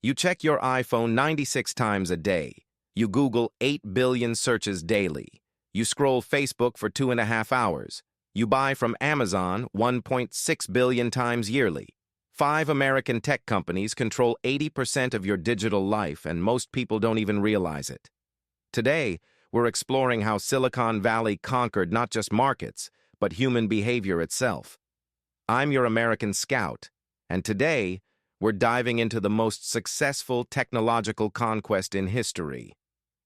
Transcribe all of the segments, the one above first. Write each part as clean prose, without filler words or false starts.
You check your iPhone 96 times a day. You Google 8 billion searches daily. You scroll Facebook for 2.5 hours. You buy from Amazon 1.6 billion times yearly. 5 American tech companies control 80% of your digital life, and most people don't even realize it. Today, we're exploring how Silicon Valley conquered not just markets, but human behavior itself. I'm your American Scout, and today, we're diving into the most successful technological conquest in history.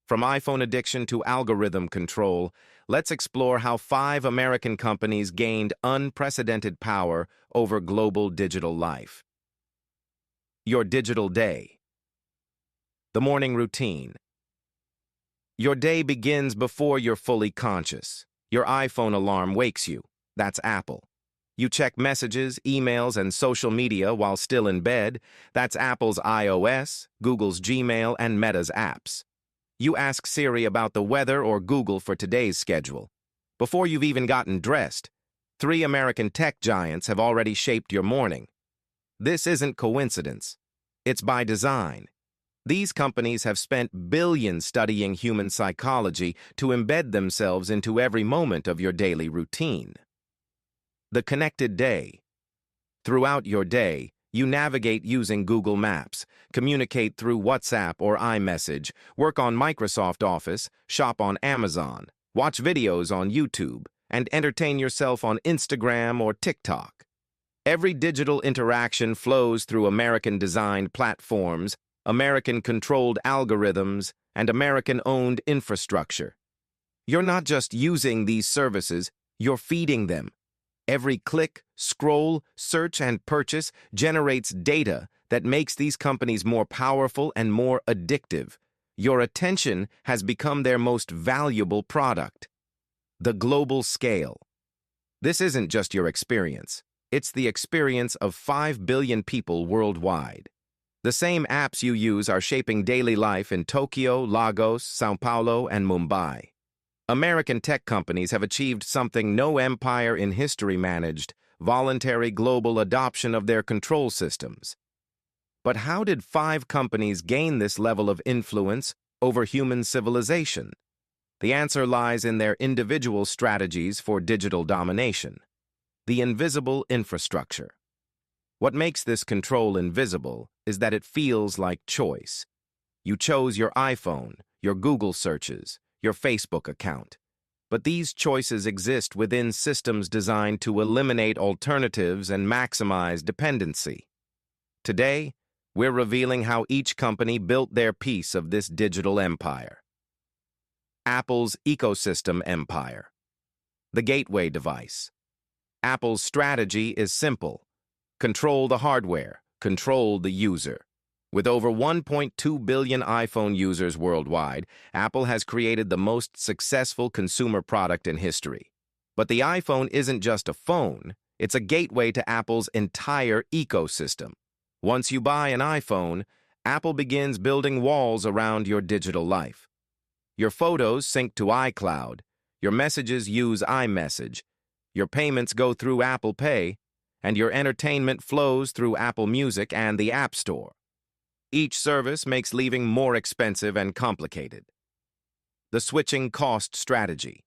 From iPhone addiction to algorithm control, let's explore how 5 American companies gained unprecedented power over global digital life. Your digital day. The morning routine. Your day begins before you're fully conscious. Your iPhone alarm wakes you. That's Apple. You check messages, emails, and social media while still in bed. That's Apple's iOS, Google's Gmail, and Meta's apps. You ask Siri about the weather or Google for today's schedule. Before you've even gotten dressed, 3 American tech giants have already shaped your morning. This isn't coincidence. It's by design. These companies have spent billions studying human psychology to embed themselves into every moment of your daily routine. The connected day. Throughout your day, you navigate using Google Maps, communicate through WhatsApp or iMessage, work on Microsoft Office, shop on Amazon, watch videos on YouTube, and entertain yourself on Instagram or TikTok. Every digital interaction flows through American-designed platforms, American-controlled algorithms, and American-owned infrastructure. You're not just using these services, you're feeding them. Every click, scroll, search, and purchase generates data that makes these companies more powerful and more addictive. Your attention has become their most valuable product. The global scale. This isn't just your experience. It's the experience of 5 billion people worldwide. The same apps you use are shaping daily life in Tokyo, Lagos, São Paulo, and Mumbai. American tech companies have achieved something no empire in history managed: voluntary global adoption of their control systems. But how did 5 companies gain this level of influence over human civilization? The answer lies in their individual strategies for digital domination. The invisible infrastructure. What makes this control invisible is that it feels like choice. You chose your iPhone, your Google searches, your Facebook account. But these choices exist within systems designed to eliminate alternatives and maximize dependency. Today, we're revealing how each company built their piece of this digital empire. Apple's ecosystem empire. The gateway device. Apple's strategy is simple. Control the hardware, control the user. With over 1.2 billion iPhone users worldwide, Apple has created the most successful consumer product in history. But the iPhone isn't just a phone, it's a gateway to Apple's entire ecosystem. Once you buy an iPhone, Apple begins building walls around your digital life. Your photos sync to iCloud, your messages use iMessage, your payments go through Apple Pay, and your entertainment flows through Apple Music and the App Store. Each service makes leaving more expensive and complicated. The switching cost strategy.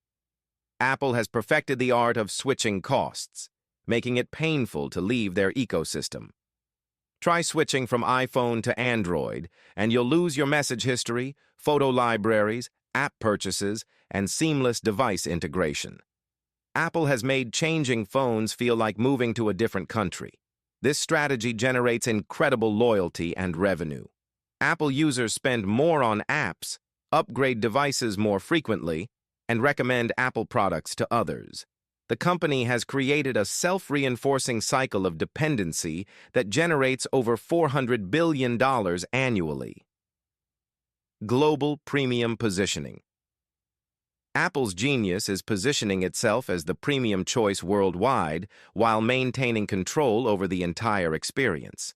Apple has perfected the art of switching costs, making it painful to leave their ecosystem. Try switching from iPhone to Android, and you'll lose your message history, photo libraries, app purchases, and seamless device integration. Apple has made changing phones feel like moving to a different country. This strategy generates incredible loyalty and revenue. Apple users spend more on apps, upgrade devices more frequently, and recommend Apple products to others. The company has created a self-reinforcing cycle of dependency that generates over $400 billion annually. Global premium positioning. Apple's genius is positioning itself as the premium choice worldwide while maintaining control over the entire experience.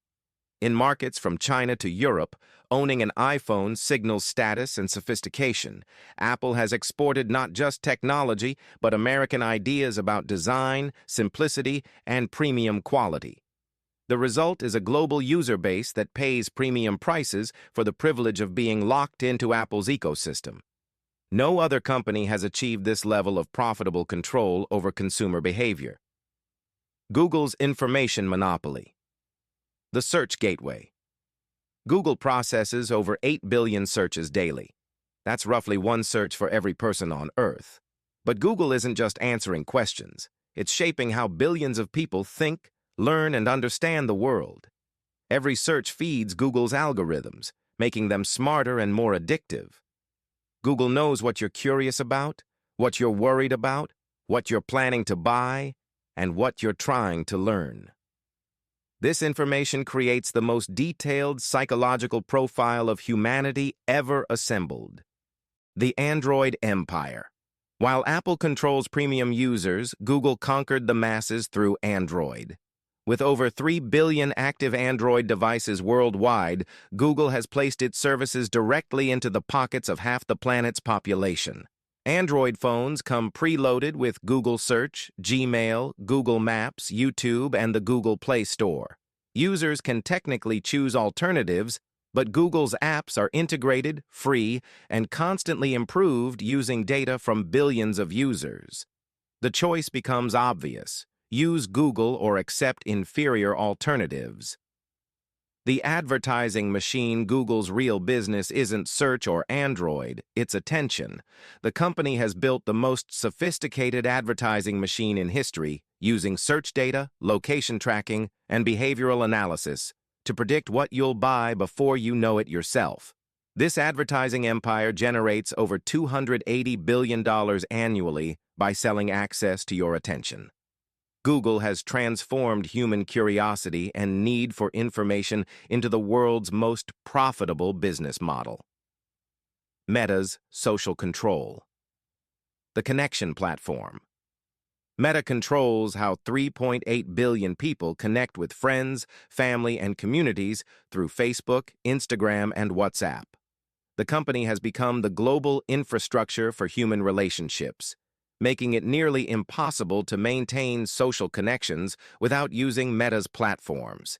In markets from China to Europe, owning an iPhone signals status and sophistication. Apple has exported not just technology, but American ideas about design, simplicity, and premium quality. The result is a global user base that pays premium prices for the privilege of being locked into Apple's ecosystem. No other company has achieved this level of profitable control over consumer behavior. Google's information monopoly. The search gateway. Google processes over 8 billion searches daily. That's roughly one search for every person on Earth. But Google isn't just answering questions. It's shaping how billions of people think, learn, and understand the world. Every search feeds Google's algorithms, making them smarter and more addictive. Google knows what you're curious about, what you're worried about, what you're planning to buy, and what you're trying to learn. This information creates the most detailed psychological profile of humanity ever assembled. The Android Empire. While Apple controls premium users, Google conquered the masses through Android. With over 3 billion active Android devices worldwide, Google has placed its services directly into the pockets of half the planet's population. Android phones come preloaded with Google Search, Gmail, Google Maps, YouTube, and the Google Play Store. Users can technically choose alternatives, but Google's apps are integrated, free, and constantly improved using data from billions of users. The choice becomes obvious. Use Google or accept inferior alternatives. The advertising machine. Google's real business isn't search or Android, it's attention. The company has built the most sophisticated advertising machine in history, using search data, location tracking, and behavioral analysis to predict what you'll buy before you know it yourself. This advertising empire generates over $280 billion annually by selling access to your attention. Google has transformed human curiosity and need for information into the world's most profitable business model. Meta's social control. The connection platform. Meta controls how 3.8 billion people connect with friends, family, and communities through Facebook, Instagram, and WhatsApp. The company has become the global infrastructure for human relationships, making it nearly impossible to maintain social connections without using Meta's platforms.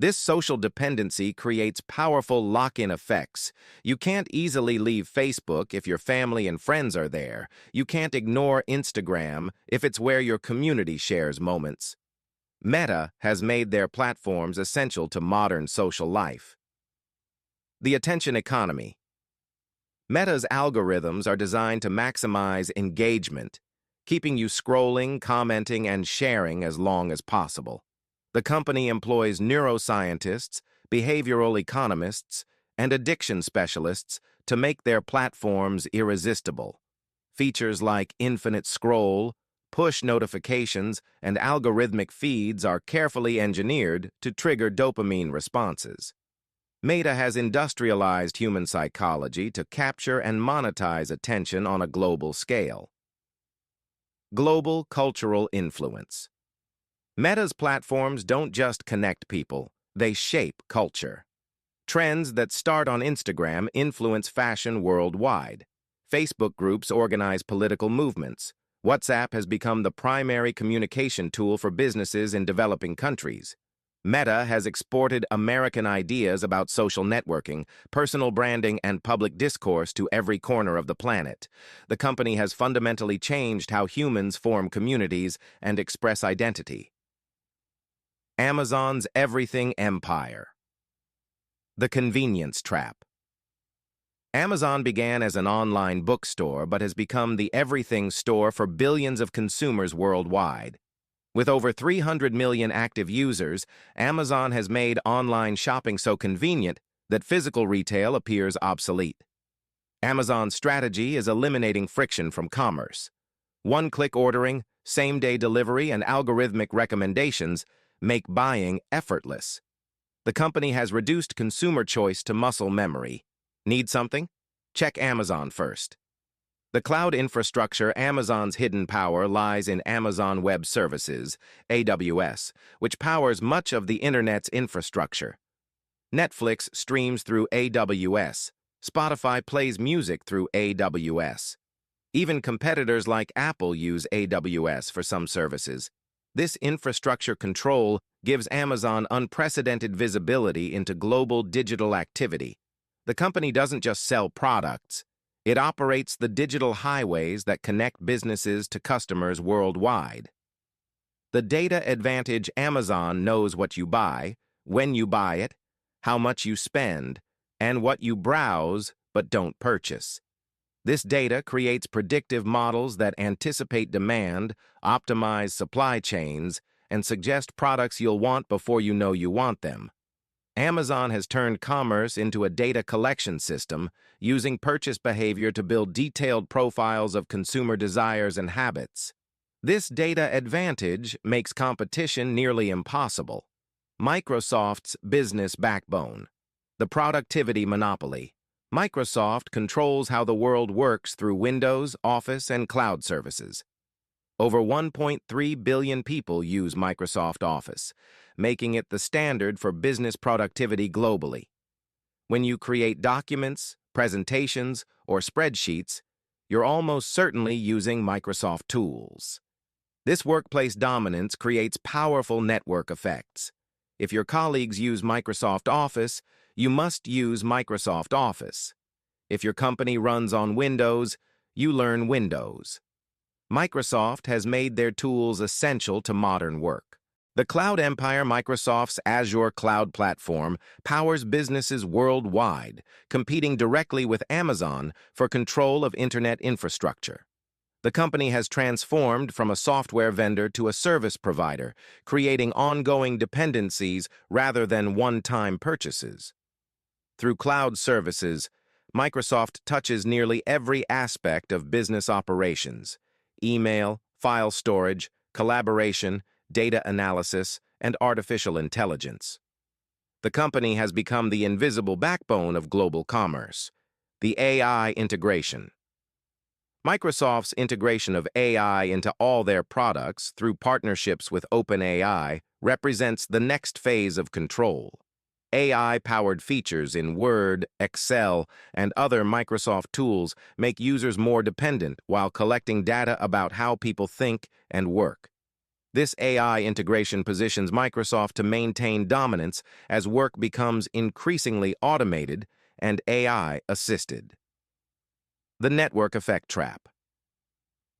This social dependency creates powerful lock-in effects. You can't easily leave Facebook if your family and friends are there. You can't ignore Instagram if it's where your community shares moments. Meta has made their platforms essential to modern social life. The attention economy. Meta's algorithms are designed to maximize engagement, keeping you scrolling, commenting, and sharing as long as possible. The company employs neuroscientists, behavioral economists, and addiction specialists to make their platforms irresistible. Features like infinite scroll, push notifications, and algorithmic feeds are carefully engineered to trigger dopamine responses. Meta has industrialized human psychology to capture and monetize attention on a global scale. Global cultural influence. Meta's platforms don't just connect people, they shape culture. Trends that start on Instagram influence fashion worldwide. Facebook groups organize political movements. WhatsApp has become the primary communication tool for businesses in developing countries. Meta has exported American ideas about social networking, personal branding, and public discourse to every corner of the planet. The company has fundamentally changed how humans form communities and express identity. Amazon's everything empire. The convenience trap. Amazon began as an online bookstore but has become the everything store for billions of consumers worldwide. With over 300 million active users, Amazon has made online shopping so convenient that physical retail appears obsolete. Amazon's strategy is eliminating friction from commerce. One-click ordering, same-day delivery, and algorithmic recommendations make buying effortless. The company has reduced consumer choice to muscle memory. Need something? Check Amazon first. The cloud infrastructure. Amazon's hidden power lies in Amazon Web Services, AWS, which powers much of the Internet's infrastructure. Netflix streams through AWS. Spotify plays music through AWS. Even competitors like Apple use AWS for some services. This infrastructure control gives Amazon unprecedented visibility into global digital activity. The company doesn't just sell products. It operates the digital highways that connect businesses to customers worldwide. The data advantage: Amazon knows what you buy, when you buy it, how much you spend, and what you browse but don't purchase. This data creates predictive models that anticipate demand, optimize supply chains, and suggest products you'll want before you know you want them. Amazon has turned commerce into a data collection system, using purchase behavior to build detailed profiles of consumer desires and habits. This data advantage makes competition nearly impossible. Microsoft's business backbone. The productivity monopoly. Microsoft controls how the world works through Windows, Office, and cloud services. Over 1.3 billion people use Microsoft Office, making it the standard for business productivity globally. When you create documents, presentations, or spreadsheets, you're almost certainly using Microsoft tools. This workplace dominance creates powerful network effects. If your colleagues use Microsoft Office, you must use Microsoft Office. If your company runs on Windows, you learn Windows. Microsoft has made their tools essential to modern work. The cloud empire, Microsoft's Azure cloud platform, powers businesses worldwide, competing directly with Amazon for control of internet infrastructure. The company has transformed from a software vendor to a service provider, creating ongoing dependencies rather than one-time purchases. Through cloud services, Microsoft touches nearly every aspect of business operations: email, file storage, collaboration, data analysis, and artificial intelligence. The company has become the invisible backbone of global commerce. The AI integration. Microsoft's integration of AI into all their products through partnerships with OpenAI represents the next phase of control. AI-powered features in Word, Excel, and other Microsoft tools make users more dependent while collecting data about how people think and work. This AI integration positions Microsoft to maintain dominance as work becomes increasingly automated and AI-assisted. The network effect trap.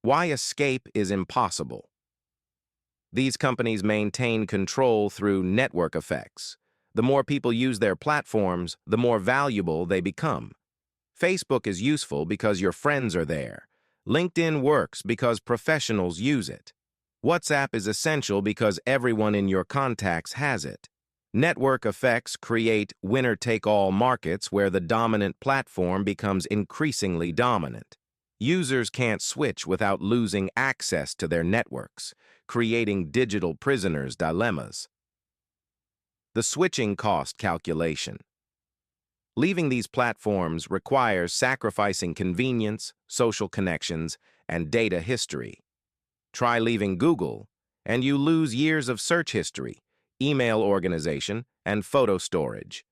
Why escape is impossible. These companies maintain control through network effects. The more people use their platforms, the more valuable they become. Facebook is useful because your friends are there. LinkedIn works because professionals use it. WhatsApp is essential because everyone in your contacts has it. Network effects create winner-take-all markets where the dominant platform becomes increasingly dominant. Users can't switch without losing access to their networks, creating digital prisoners' dilemmas. The switching cost calculation. Leaving these platforms requires sacrificing convenience, social connections, and data history. Try leaving Google, and you lose years of search history, email organization, and photo storage.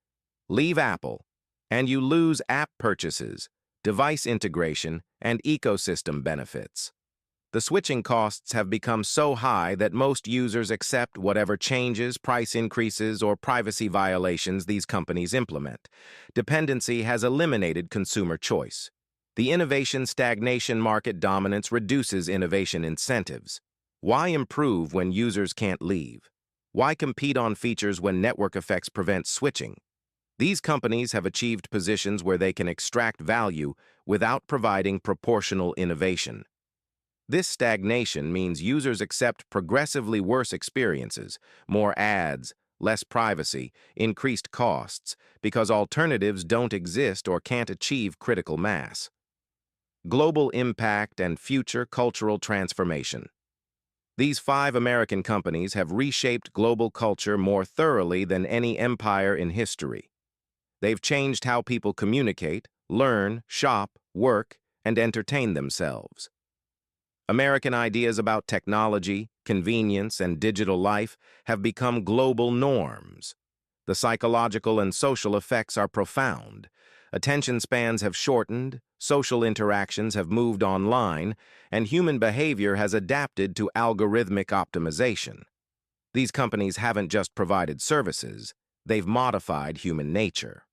Leave Apple, and you lose app purchases, device integration, and ecosystem benefits. The switching costs have become so high that most users accept whatever changes, price increases, or privacy violations these companies implement. Dependency has eliminated consumer choice. The innovation stagnation market dominance reduces innovation incentives. Why improve when users can't leave? Why compete on features when network effects prevent switching? These companies have achieved positions where they can extract value without providing proportional innovation. This stagnation means users accept progressively worse experiences, more ads, less privacy, increased costs, because alternatives don't exist or can't achieve critical mass. Global impact and future cultural transformation. These 5 American companies have reshaped global culture more thoroughly than any empire in history. They've changed how people communicate, learn, shop, work, and entertain themselves. American ideas about technology, convenience, and digital life have become global norms. The psychological and social effects are profound. attention spans have shortened, social interactions have moved online, and human behavior has adapted to algorithmic optimization. These companies haven't just provided services, they've modified human nature.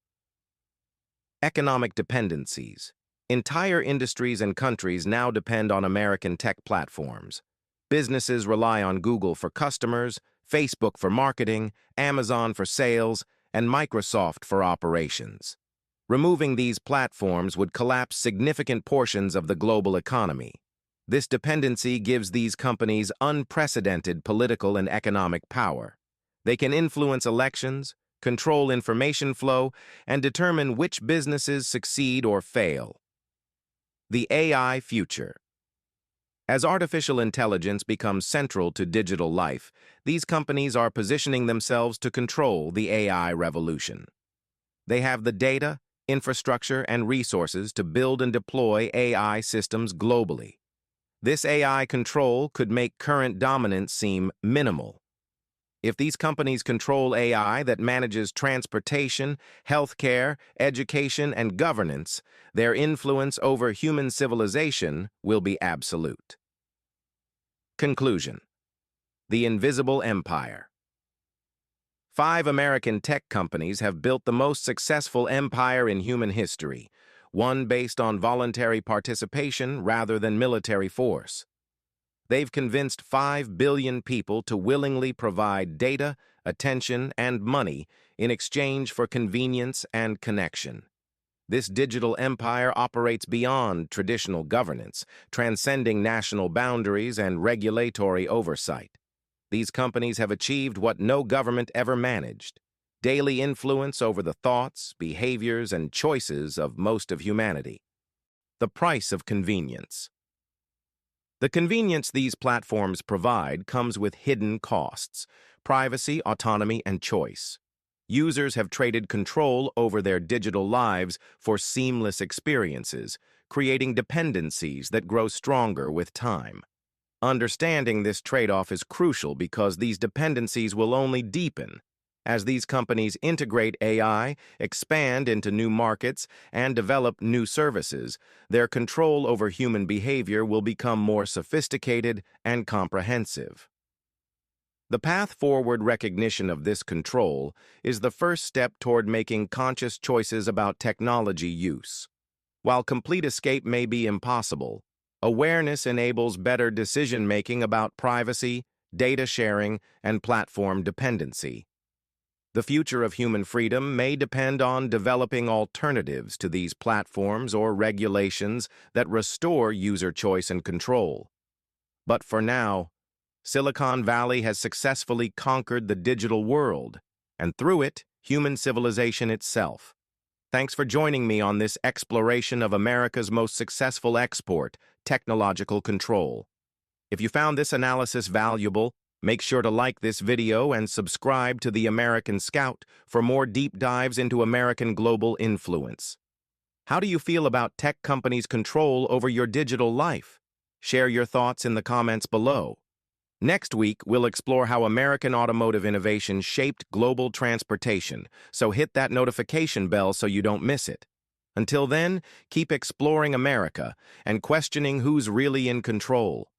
Economic dependencies. Entire industries and countries now depend on American tech platforms. Businesses rely on Google for customers, Facebook for marketing, Amazon for sales, and Microsoft for operations. Removing these platforms would collapse significant portions of the global economy. This dependency gives these companies unprecedented political and economic power. They can influence elections, control information flow, and determine which businesses succeed or fail. The AI future. As artificial intelligence becomes central to digital life, these companies are positioning themselves to control the AI revolution. They have the data, infrastructure, and resources to build and deploy AI systems globally. This AI control could make current dominance seem minimal. If these companies control AI that manages transportation, healthcare, education, and governance, their influence over human civilization will be absolute. Conclusion. The Invisible Empire. 5 American tech companies have built the most successful empire in human history, one based on voluntary participation rather than military force. They've convinced 5 billion people to willingly provide data, attention, and money in exchange for convenience and connection. This digital empire operates beyond traditional governance, transcending national boundaries and regulatory oversight. These companies have achieved what no government ever managed: daily influence over the thoughts, behaviors, and choices of most of humanity. The price of convenience. The convenience these platforms provide comes with hidden costs: privacy, autonomy, and choice. Users have traded control over their digital lives for seamless experiences, creating dependencies that grow stronger with time. Understanding this trade-off is crucial because these dependencies will only deepen. As these companies integrate AI, expand into new markets, and develop new services, their control over human behavior will become more sophisticated and comprehensive. The path-forward recognition of this control is the first step toward making conscious choices about technology use. While complete escape may be impossible, awareness enables better decision-making about privacy, data sharing, and platform dependency. The future of human freedom may depend on developing alternatives to these platforms or regulations that restore user choice and control. But for now, Silicon Valley has successfully conquered the digital world, and through it, human civilization itself. Thanks for joining me on this exploration of America's most successful export, technological control. If you found this analysis valuable, make sure to like this video and subscribe to the American Scout for more deep dives into American global influence. How do you feel about tech companies' control over your digital life? Share your thoughts in the comments below. Next week, we'll explore how American automotive innovation shaped global transportation, so hit that notification bell so you don't miss it. Until then, keep exploring America and questioning who's really in control.